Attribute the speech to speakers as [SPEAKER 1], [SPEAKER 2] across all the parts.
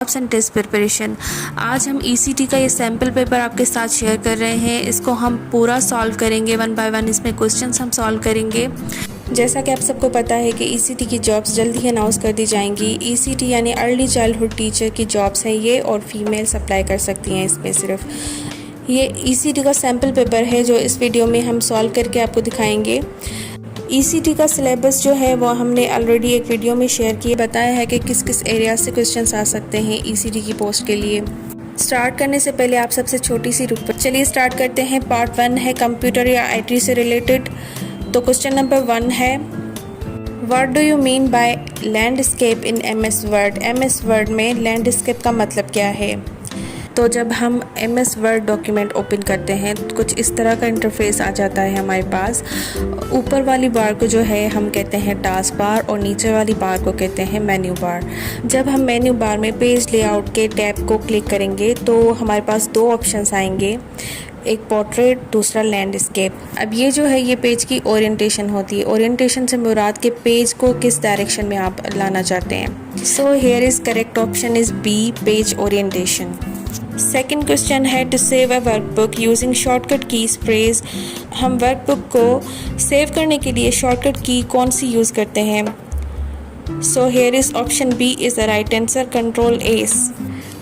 [SPEAKER 1] Jobs and test preparation. आज हम ECT का ये सैम्पल पेपर आपके साथ शेयर कर रहे हैं। इसको हम पूरा सॉल्व करेंगे, वन बाय वन इसमें क्वेश्चंस हम सॉल्व करेंगे। जैसा कि आप सबको पता है कि ईसीटी की जॉब्स जल्दी ही अनाउंस कर दी जाएंगी। ईसीटी यानी अर्ली चाइल्डहुड टीचर की जॉब्स हैं ये, और फीमेल्स अप्लाई कर सकती हैं इसमें सिर्फ। ये ईसीटी का सैम्पल पेपर है जो इस वीडियो में हम सॉल्व करके आपको दिखाएंगे। ईसीटी का सिलेबस जो है वो हमने ऑलरेडी एक वीडियो में शेयर किया, बताया है कि किस किस एरिया से क्वेश्चंस आ सकते हैं ईसीटी की पोस्ट के लिए। स्टार्ट करने से पहले आप सबसे छोटी सी रिक्वेस्ट, चलिए स्टार्ट करते हैं। पार्ट 1 है कंप्यूटर या आईटी से रिलेटेड। तो क्वेश्चन नंबर 1 है, what do you mean by landscape in MS word. MS word में लैंडस्केप का मतलब क्या है। तो जब हम एमएस वर्ड डॉक्यूमेंट ओपन करते हैं तो कुछ इस तरह का इंटरफेस आ जाता है हमारे पास। ऊपर वाली बार को जो है हम कहते हैं टास्क बार, और नीचे वाली बार को कहते हैं मेन्यू बार। जब हम मेन्यू बार में पेज लेआउट के टैब को क्लिक करेंगे तो हमारे पास दो ऑप्शंस आएंगे, एक पोर्ट्रेट, दूसरा लैंडस्केप। अब ये जो है ये पेज की ओरिएंटेशन होती है। ओरिएंटेशन से मुराद के पेज को किस डायरेक्शन में आप लाना चाहते हैं। So here is correct option is B, page orientation. Second question है, to save a workbook using shortcut keys press. हम वर्कबुक को सेव करने के लिए शॉर्टकट की कौन सी यूज़ करते हैं। So here is option B is the right answer, control S.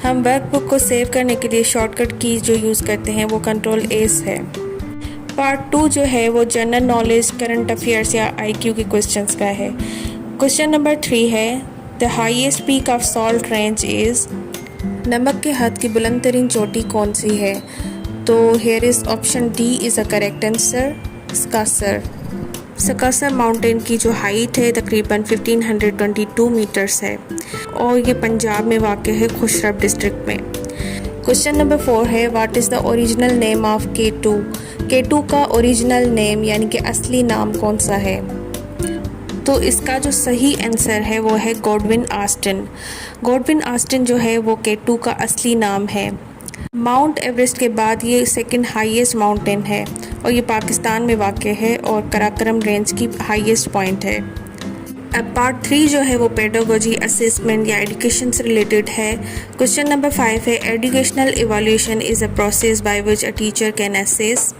[SPEAKER 1] हम वर्कबुक को सेव करने के लिए शॉर्टकट की जो यूज़ करते हैं वो कंट्रोल एस है। पार्ट 2 जो है वो जनरल नॉलेज, करंट अफेयर्स या आईक्यू के क्वेश्चंस का है। क्वेश्चन नंबर 3 है, the highest peak of salt range is. नमक के हद की बुलंद तरीन चोटी कौन सी है। तो here is option D is a correct answer, स्कासर। स्कासर माउंटेन की जो हाइट है तकरीबन 1522 मीटर्स है, और ये पंजाब में वाक़ है, खुशरब डिस्ट्रिक्ट में। क्वेश्चन नंबर 4 है, what is the original name of K2। K2 का ओरिजिनल नेम यानी कि असली नाम कौन सा है। तो इसका जो सही आंसर है वो है गॉडविन ऑस्टिन। गॉडविन ऑस्टिन जो है वो K2 का असली नाम है। माउंट एवरेस्ट के बाद ये सेकंड हाईएस्ट माउंटेन है, और ये पाकिस्तान में वाक़ है, और कराकोरम रेंज की हाईएस्ट पॉइंट है। अब पार्ट 3 जो है वो पेडागोजी, असेसमेंट या एजुकेशन से रिलेटेड है। क्वेश्चन नंबर 5 है, educational evaluation is a process by which a teacher can assess.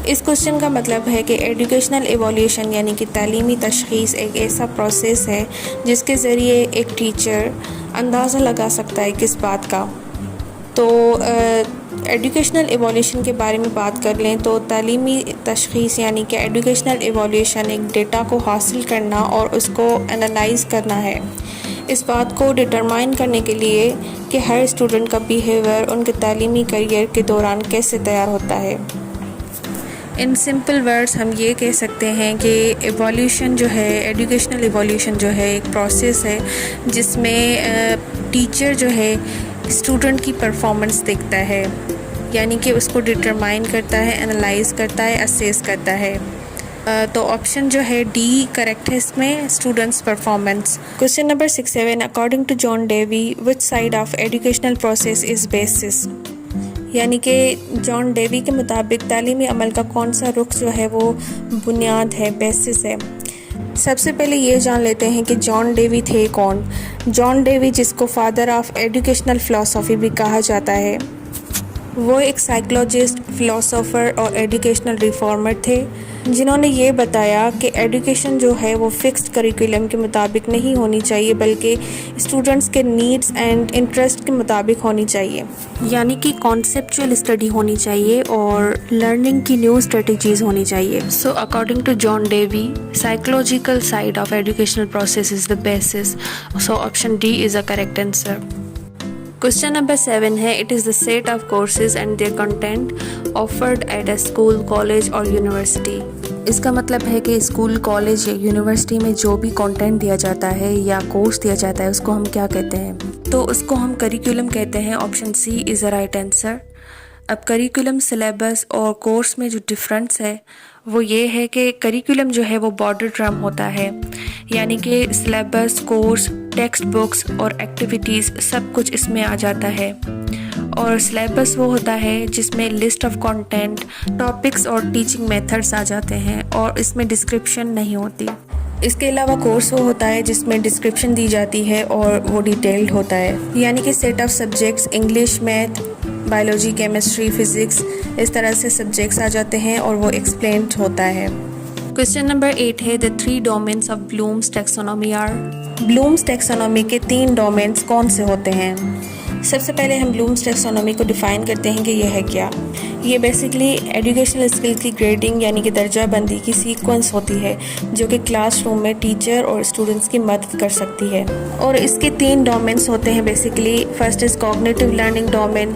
[SPEAKER 1] इस क्वेश्चन का मतलब है कि एजुकेशनल एवोल्यूशन यानी कि तालीमी तशख़ीस एक ऐसा प्रोसेस है जिसके ज़रिए एक टीचर अंदाज़ा लगा सकता है किस बात का। तो एजुकेशनल एवोल्यूशन के बारे में बात कर लें तो तालीमी तशख़ीस यानी कि एजुकेशनल एवोल्यूशन एक डेटा को हासिल करना और उसको एनालाइज़ करना है, इस बात को डिटरमाइन करने के लिए कि हर स्टूडेंट का बिहेवियर उनके तालीमी करियर के दौरान कैसे तैयार होता है। इन सिंपल वर्ड्स हम ये कह सकते हैं कि एवोल्यूशन जो है, एजुकेशनल एवोल्यूशन जो है एक प्रोसेस है जिसमें टीचर जो है स्टूडेंट की परफॉर्मेंस देखता है, यानी कि उसको डिटरमाइन करता है, एनालाइज करता है, असेस करता है। तो ऑप्शन जो है डी करेक्ट है इसमें, students performance. Question number 6-7, according to John Dewey which side of educational process is basis. यानी कि जॉन डेवी के मुताबिक तालीमी अमल का कौन सा रुख जो है वो बुनियाद है, बेसिस है। सबसे पहले ये जान लेते हैं कि जॉन डेवी थे कौन। जॉन डेवी, जिसको फादर ऑफ एजुकेशनल फ़िलासफ़ी भी कहा जाता है, वो एक साइकोलॉजिस्ट, फ़िलासफ़र और एजुकेशनल रिफॉर्मर थे, जिन्होंने ये बताया कि एजुकेशन जो है वो फ़िक्स्ड करिकुलम के मुताबिक नहीं होनी चाहिए, बल्कि स्टूडेंट्स के नीड्स एंड इंटरेस्ट के मुताबिक होनी चाहिए, यानी कि कॉन्सेप्चुअल स्टडी होनी चाहिए और लर्निंग की न्यू स्ट्रेटजीज़ होनी चाहिए। So according to John Dewey, psychological side of educational process is the basis. So option D is a correct answer. Question number 7 है, it is the set of courses and their content offered at a school, college और university. इसका मतलब है कि school, college या university में जो भी कंटेंट दिया जाता है या कोर्स दिया जाता है उसको हम क्या कहते हैं। तो उसको हम करिकुलम कहते हैं। Option C is the right answer. अब करिकुलम, सिलेबस और कोर्स में जो डिफरेंस है वो ये है कि करिकुलम जो है वो बॉर्डर टर्म होता है, यानी कि सिलेबस, कोर्स, टेक्स्ट बुक्स और एक्टिविटीज़ सब कुछ इसमें आ जाता है। और सिलेबस वो होता है जिसमें लिस्ट ऑफ कंटेंट, टॉपिक्स और टीचिंग मेथड्स आ जाते हैं, और इसमें डिस्क्रिप्शन नहीं होती। इसके अलावा कोर्स वो होता है जिसमें डिस्क्रिप्शन दी जाती है और वो डिटेल्ड होता है, यानी कि set of subjects English, math, biology, chemistry, physics, इस तरह से सब्जेक्ट्स आ जाते हैं और वो एक्सप्लेन्ड होता है। क्वेश्चन नंबर 8 है the 3 domains of Bloom's taxonomy are. Bloom's taxonomy के 3 डोमेन्स कौन से होते हैं? सबसे पहले हम ब्लूम्स टैक्सोनॉमी को डिफ़ाइन करते हैं कि यह है क्या। ये बेसिकली एजुकेशनल स्किल की ग्रेडिंग यानी कि दर्जा बंदी की सीक्वेंस होती है जो कि क्लासरूम में टीचर और स्टूडेंट्स की मदद कर सकती है। और इसके 3 डोमेन्स होते हैं basically. First is cognitive learning domain,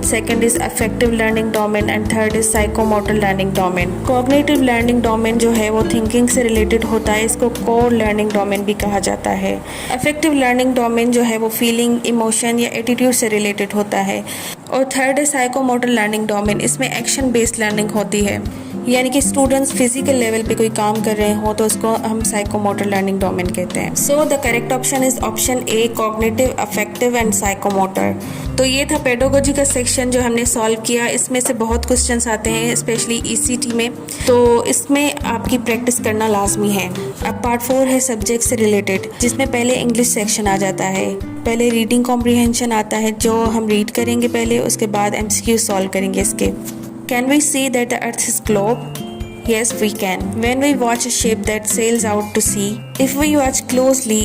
[SPEAKER 1] second is affective learning domain and third is psychomotor learning domain. Cognitive learning domain जो है वो थिंकिंग से रिलेटेड होता है, इसको कोर लर्निंग डोमेन भी कहा जाता है। अफेक्टिव लर्निंग डोमेन जो है वो फीलिंग, इमोशन या एटीट्यूड से रिलेटेड होता है। और थर्ड है साइकोमोटर लर्निंग डोमेन, इसमें एक्शन बेस्ड लर्निंग होती है, यानी कि स्टूडेंट्स फिजिकल लेवल पे कोई काम कर रहे हो तो उसको हम साइकोमोटर लर्निंग डोमेन कहते हैं। सो the correct option is option A, cognitive, affective and psychomotor. तो ये था पेडागोजी का सेक्शन जो हमने सॉल्व किया। इसमें से बहुत क्वेश्चंस आते हैं स्पेशली ईसीटी में, तो इसमें आपकी प्रैक्टिस करना लाजमी है। अब पार्ट 4 है सब्जेक्ट से रिलेटेड, जिसमें पहले इंग्लिश सेक्शन आ जाता है। पहले रीडिंग कॉम्प्रिहेंशन आता है जो हम रीड करेंगे पहले, उसके बाद एमसीक्यू सॉल्व करेंगे इसके। Can we see that the earth is globe? Yes, we can. When we watch a ship that sails out to sea, if we watch closely,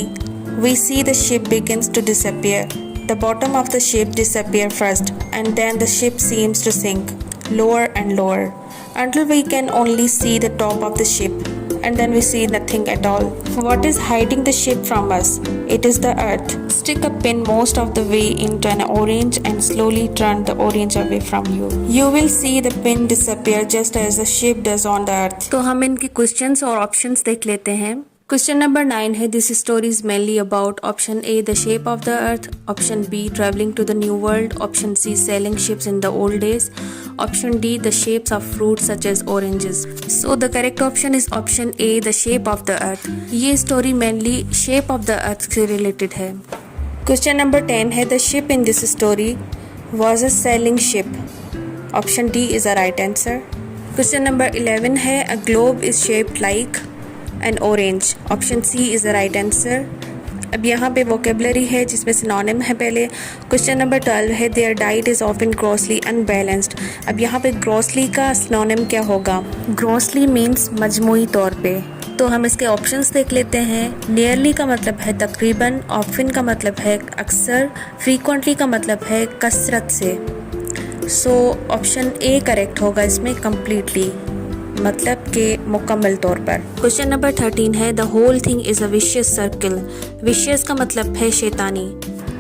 [SPEAKER 1] we see the ship begins to disappear. The bottom of the ship disappears first, and then the ship seems to sink lower and lower until we can only see the top of the ship, and then we see nothing at all. What is hiding the ship from us? It is the earth. Stick a pin most of the way into an orange and slowly turn the orange away from you. You will see the pin disappear just as the ship does on the earth. तो हम इनके questions और options देख लेते हैं। Question number 9 है this story is mainly about option A the shape of the earth, option B travelling to the new world, option C sailing ships in the old days, option D the shapes of fruits such as oranges. So the correct option is option A the shape of the earth. ये story mainly shape of the earth से related है। Question number 10 है the ship in this story was a sailing ship, option D is a right answer. Question number 11 है a globe is shaped like an orange, option C is the right answer. अब यहाँ पे vocabulary है जिसमें synonym है पहले। Question number 12 है their diet is often grossly unbalanced. अब यहाँ पे ग्रॉसली का सिनोनिम क्या होगा? ग्रॉसली मीन्स मजमूई तौर पे। तो हम इसके ऑप्शंस देख लेते हैं। नियरली का मतलब है तकरीबन, ऑफन का मतलब है अक्सर, फ्रीक्वेंटली का मतलब है कसरत से। सो ऑप्शन ए करेक्ट होगा इसमें कम्प्लीटली, मतलब के मुकम्मल तौर पर। क्वेश्चन नंबर 13 है the whole thing is a vicious circle. Vicious का मतलब है शैतानी।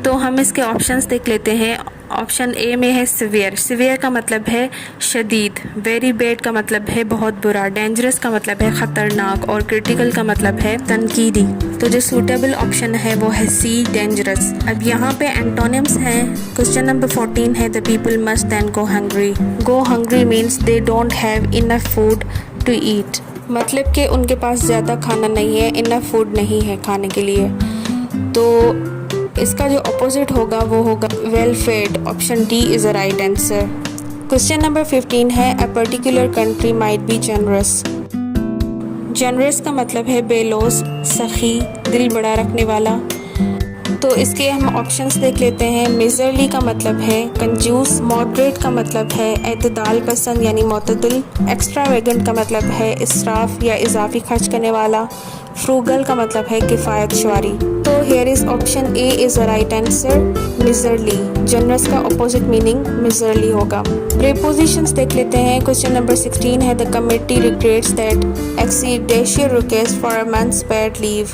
[SPEAKER 1] तो हम इसके ऑप्शंस देख लेते हैं। ऑप्शन ए में है सिवियर। सिवियर का मतलब है शदीद, वेरी बैड का मतलब है बहुत बुरा, डेंजरस का मतलब है ख़तरनाक और क्रिटिकल का मतलब है तनकीदी। तो जो सूटेबल ऑप्शन है वो है सी, डेंजरस। अब यहाँ पे एंटोनिम्स हैं। क्वेश्चन नंबर 14 है the people must then go hungry. Go hungry means they don't have enough food to eat, मतलब कि उनके पास ज़्यादा खाना नहीं है, इनफ फूड नहीं है खाने के लिए। तो इसका जो अपोजिट होगा वो होगा well fade, option D is a right answer. Question number 15 है a particular country might be generous. Generous का मतलब है बेलौस, सखी, दिल बड़ा रखने वाला। तो इसके हम ऑप्शंस देख लेते हैं। मिजरली का मतलब है कंजूस, मॉडरेट का मतलब है एतदाल पसंद यानी मोतदल, एक्स्ट्रावेगेंट का मतलब है इसराफ या इजाफी खर्च करने वाला, फ्रूगल का मतलब है किफ़ायत शुआरी। तो here is option A is a right answer, miserly. Generous का अपोजिट मीनिंग मिजरली होगा। प्रीपोजिशंस देख लेते हैं। क्वेश्चन नंबर 16 है the committee regrets that exceed dash your request for a month's paid leave.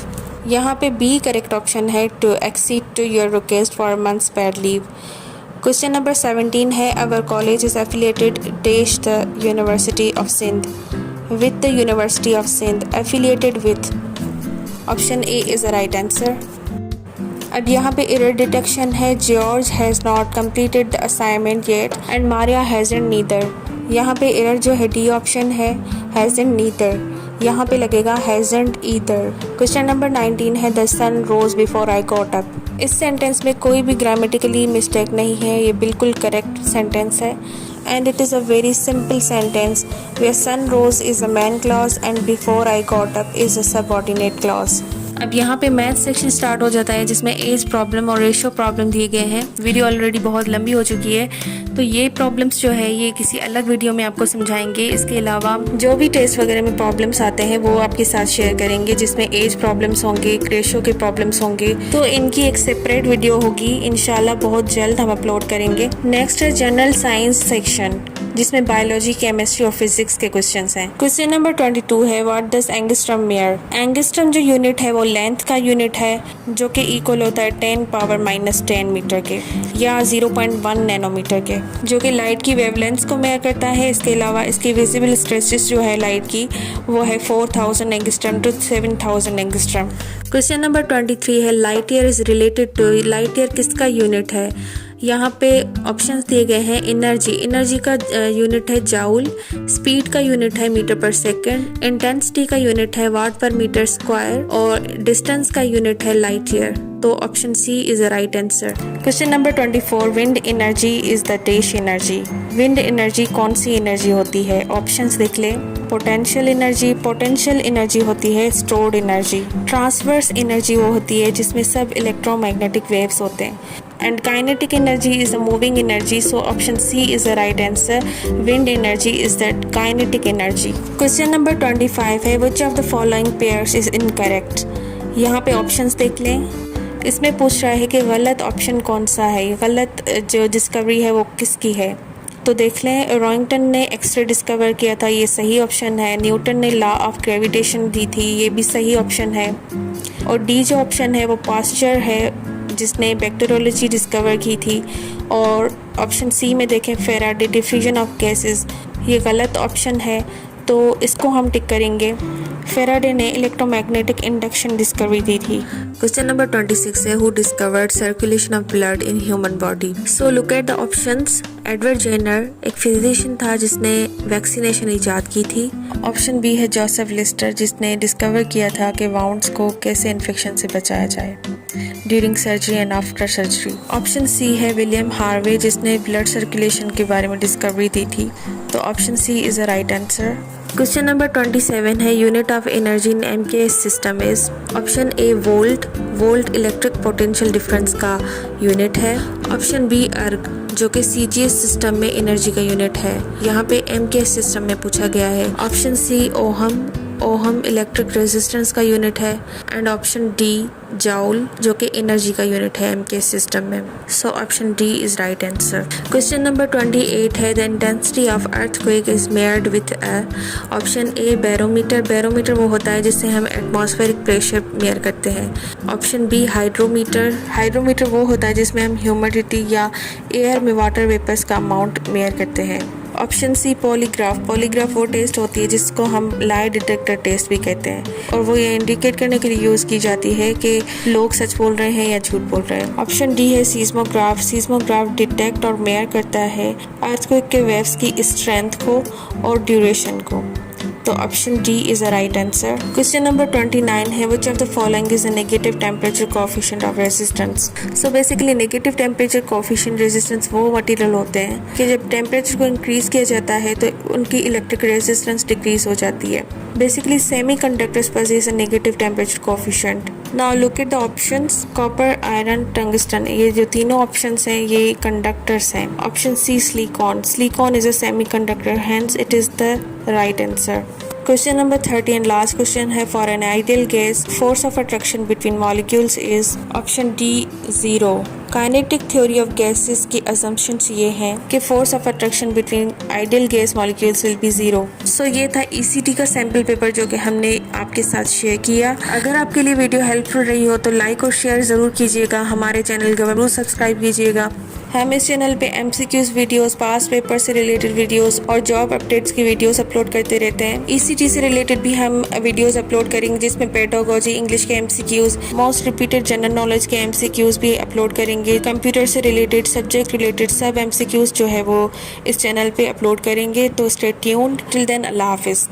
[SPEAKER 1] यहाँ पे बी करेक्ट ऑप्शन है to exceed to your request for a month's paid leave. Question number 17 है our college is affiliated dash the university of Sindh, with the University of Sindh, affiliated with, option A is the right answer. अब यहाँ पे error detection है। George has not completed the assignment yet and Maria hasn't neither। यहाँ पे error जो है D option है, hasn't neither। यहाँ पे लगेगा hasn't either। क्वेश्चन नंबर 19 है the sun rose before I got up. इस सेंटेंस में कोई भी ग्रामेटिकली मिस्टेक नहीं है, ये बिल्कुल करेक्ट सेंटेंस है। and it is a very simple sentence where sun rose is a main clause and before I got up is a subordinate clause. अब यहाँ पे मैथ सेक्शन स्टार्ट हो जाता है जिसमें एज प्रॉब्लम और रेशियो प्रॉब्लम दिए गए हैं। वीडियो ऑलरेडी बहुत लंबी हो चुकी है, तो ये प्रॉब्लम्स जो है ये किसी अलग वीडियो में आपको समझाएंगे। इसके अलावा जो भी टेस्ट वगैरह में प्रॉब्लम्स आते हैं वो आपके साथ शेयर करेंगे, जिसमें एज प्रॉब्लम्स होंगे, रेशियो के प्रॉब्लम्स होंगे, तो इनकी एक सेपरेट वीडियो होगी इंशाल्लाह, बहुत जल्द हम अपलोड करेंगे। नेक्स्ट है जनरल साइंस सेक्शन, जिसमें बायोलॉजी, केमिस्ट्री और फिजिक्स के क्वेश्चंस हैं। क्वेश्चन नंबर 22 है what does angstrom mayor. Angstrom जो यूनिट है वो लेंथ का यूनिट है, जो कि इक्वल होता है 10⁻⁻10 मीटर के या 0.1 नैनोमीटर के, जो कि लाइट की वेवलेंथ को मेयर करता है। इसके अलावा इसकी विजिबल स्ट्रेचेस जो है लाइट की वो है 4000 angstrom to 7000 angstrom. Question number 23 है light year is related to. Light year किसका यूनिट है? यहाँ पे ऑप्शंस दिए गए हैं। एनर्जी का यूनिट है जाउल, स्पीड का यूनिट है मीटर पर सेकंड, इंटेंसिटी का यूनिट है वाट पर मीटर स्क्वायर और डिस्टेंस का यूनिट है लाइट ईयर। तो option C is the right answer. Question number 24 wind energy is the dash energy. Wind energy कौन सी एनर्जी होती है? ऑप्शंस देख लें। पोटेंशियल एनर्जी होती है स्टोर्ड एनर्जी। ट्रांसवर्स एनर्जी वो होती है जिसमें सब इलेक्ट्रोमैग्नेटिक वेव्स होते हैं। And kinetic energy is a moving energy, so option C is the right answer. Wind energy is the kinetic energy. Question number 25 है which of the following pairs is incorrect. यहाँ पे options देख लें। इसमें पूछ रहा है कि गलत ऑप्शन कौन सा है, गलत जो डिस्कवरी है वो किसकी है। तो देख लें, रॉइंगटन ने एक्सरे डिस्कवर किया था, ये सही ऑप्शन है। न्यूटन ने लॉ ऑफ ग्रेविटेशन दी थी, ये भी सही ऑप्शन है। और डी जो ऑप्शन है वो पास्चर है, जिसने बैक्टीरियोलॉजी डिस्कवर की थी। और ऑप्शन सी में देखें फेराडे डिफ्यूजन ऑफ गैसेस, ये गलत ऑप्शन है, तो इसको हम टिक करेंगे। फेराडे ने इलेक्ट्रोमैग्नेटिक इंडक्शन डिस्कवरी दी थी। क्वेश्चन नंबर 26 है who discovered circulation of blood in human body. So look at the options. Edward Jenner एक फिजिशियन था जिसने वैक्सीनेशन ईजाद की थी। ऑप्शन बी है जोसेफ लिस्टर, जिसने डिस्कवर किया था कि वाउंड्स को कैसे इन्फेक्शन से बचाया जाए during surgery and after surgery. Option C है विलियम हार्वे, जिसने ब्लड सर्कुलेशन के बारे में डिस्कवरी दी थी। तो option C is the right answer. Question number 27 है unit of energy in MKS system is. Option A volt electric potential difference का यूनिट है। ऑप्शन बी अर्ग, जो कि सीजीएस सिस्टम में एनर्जी का यूनिट है, यहाँ पे एमकेएस सिस्टम में पूछा गया है। Option C ohm electric resistance का यूनिट है। एंड ऑप्शन डी जाउल, जो कि एनर्जी का यूनिट है एमकेएस सिस्टम में। So option D is right answer. Question number 28 है the intensity of earthquake is measured with a. Option A barometer वो होता है जिससे हम एटमॉस्फेरिक प्रेशर मेयर करते हैं। ऑप्शन बी हाइड्रोमीटर वो होता है जिसमें हम ह्यूमिडिटी या एयर में वाटर वेपर्स का अमाउंट मेयर करते हैं। ऑप्शन सी पॉलीग्राफ वो टेस्ट होती है जिसको हम लाई डिटेक्टर टेस्ट भी कहते हैं, और वो ये इंडिकेट करने के लिए यूज़ की जाती है कि लोग सच बोल रहे हैं या झूठ बोल रहे हैं। ऑप्शन डी है सीस्मोग्राफ डिटेक्ट और मेयर करता है अर्थक्वेक के वेव्स की स्ट्रेंथ को और ड्यूरेशन को। तो option D is the right answer. Question number 29 है which of the following is a negative temperature coefficient of resistance. So basically negative temperature coefficient resistance वो मटेरियल होते हैं कि जब टेम्परेचर को इंक्रीज किया जाता है तो उनकी इलेक्ट्रिक रेजिस्टेंस डिक्रीज हो जाती है। Basically semiconductors possess a negative temperature coefficient. Now look at the options. Copper, iron, tungsten, ये जो तीनों ऑप्शंस हैं ये कंडक्टर्स हैं। Option C silicon is a semiconductor, hence it is the right answer. Question number 30 and last question है for an ideal gas force of attraction between molecules is. Option D 0। Kinetic theory of gases की assumptions ये हैं कि force of attraction between ideal gas molecules will be 0। So ये था ECT का sample paper जो कि हमने आपके साथ शेयर किया। अगर आपके लिए वीडियो हेल्पफुल रही हो तो लाइक और शेयर ज़रूर कीजिएगा, हमारे चैनल को ज़रूर सब्सक्राइब कीजिएगा। हम इस चैनल पे MCQs वीडियोस, पास्ट पेपर से रिलेटेड वीडियोस और जॉब अपडेट्स की वीडियोस अपलोड करते रहते हैं। ECT से रिलेटेड भी हम वीडियोस अपलोड करेंगे जिसमें पेडागोजी, इंग्लिश के MCQs, most repeated general knowledge के MCQs भी अपलोड करेंगे। कंप्यूटर से रिलेटेड, सब्जेक्ट रिलेटेड सब MCQs जो है वो इस चैनल पे अपलोड करेंगे। तो स्टे ट्यून्ड। टिल देन अल्लाह हाफिज़।